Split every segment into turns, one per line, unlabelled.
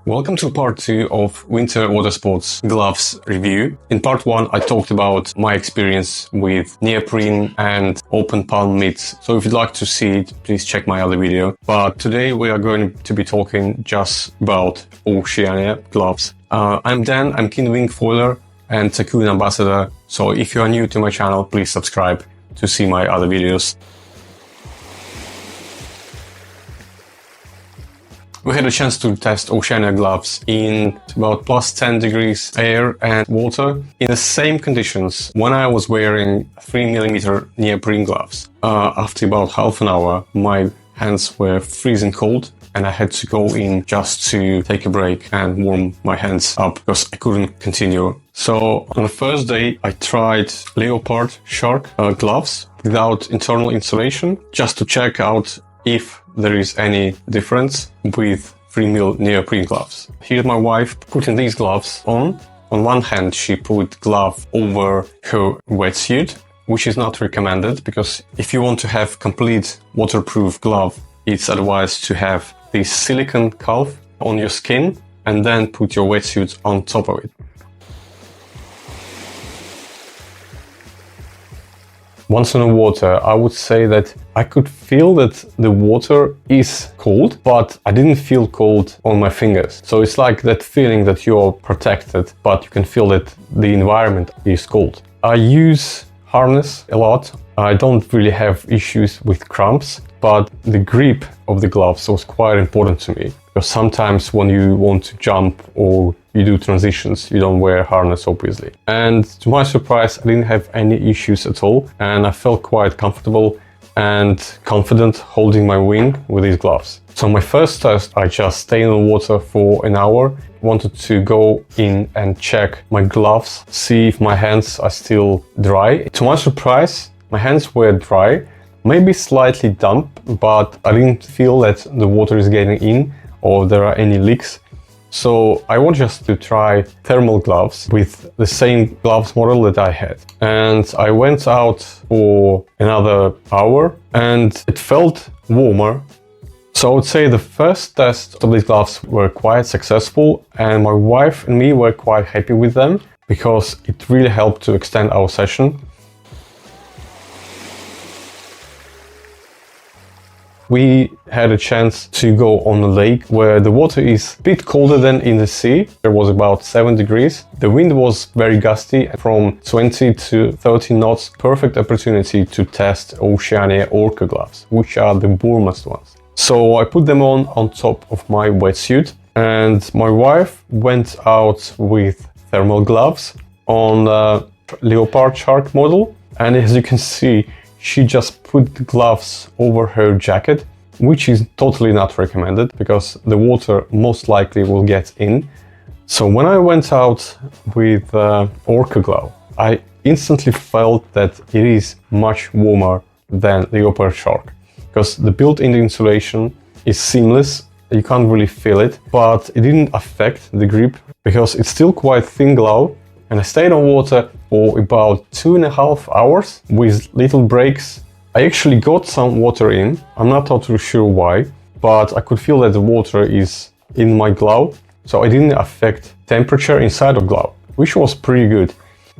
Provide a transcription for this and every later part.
Welcome to part 2 of Winter Watersports gloves review. In part 1 I talked about my experience with neoprene and open palm mitts. So if you'd like to see it, please check my other video. But today we are going to be talking just about Oceania gloves. I'm Dan, I'm keen WingFoiler and Tycoon ambassador. So if you are new to my channel, please subscribe to see my other videos. We had a chance to test Oceania gloves in about plus 10 degrees air and water in the same conditions when I was wearing 3mm neoprene gloves. After about half an hour, my hands were freezing cold and I had to go in just to take a break and warm my hands up because I couldn't continue. So on the first day, I tried Leopard shark gloves without internal insulation just to check out if there is any difference with 3mm neoprene gloves. Here's my wife putting these gloves on. On one hand, she put glove over her wetsuit, which is not recommended because if you want to have complete waterproof glove, it's advised to have this silicone calf on your skin and then put your wetsuit on top of it. Once in the water, I would say that I could feel that the water is cold, but I didn't feel cold on my fingers. So it's like that feeling that you're protected, but you can feel that the environment is cold. I use harness a lot. I don't really have issues with crumps, but the grip of the gloves was quite important to me. Because sometimes when you want to jump or you do transitions, you don't wear harness, obviously. And to my surprise, I didn't have any issues at all. And I felt quite comfortable and confident holding my wing with these gloves. So my first test, I just stayed in the water for an hour. Wanted to go in and check my gloves, see if my hands are still dry. To my surprise, my hands were dry, maybe slightly damp, but I didn't feel that the water is getting in or there are any leaks. So I want just to try thermal gloves with the same gloves model that I had. And I went out for another hour and it felt warmer. So I would say the first test of these gloves were quite successful and my wife and me were quite happy with them because it really helped to extend our session. We had a chance to go on a lake where the water is a bit colder than in the sea. There was about 7 degrees. The wind was very gusty, from 20 to 30 knots. Perfect opportunity to test Oceania Orca gloves, which are the warmest ones. So I put them on top of my wetsuit and my wife went out with thermal gloves on the Leopard shark model. And as you can see, she just put the gloves over her jacket, which is totally not recommended because the water most likely will get in. So when I went out with Orca glove, I instantly felt that it is much warmer than Leopard shark because the built-in insulation is seamless. You can't really feel it, but it didn't affect the grip because it's still quite thin glove. And I stayed on water for about 2.5 hours with little breaks. I actually got some water in. I'm not totally sure why, but I could feel that the water is in my glove. So it didn't affect temperature inside of glove, which was pretty good.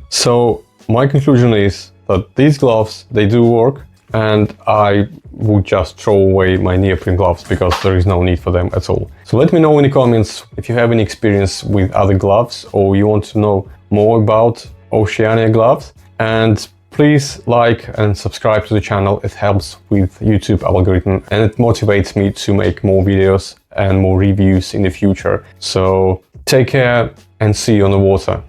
So my conclusion is that these gloves, they do work and I would just throw away my neoprene gloves because there is no need for them at all. So let me know in the comments if you have any experience with other gloves or you want to know more about Oceania gloves, and please like and subscribe to the channel. It helps with YouTube algorithm and it motivates me to make more videos and more reviews in the future. So take care and see you on the water.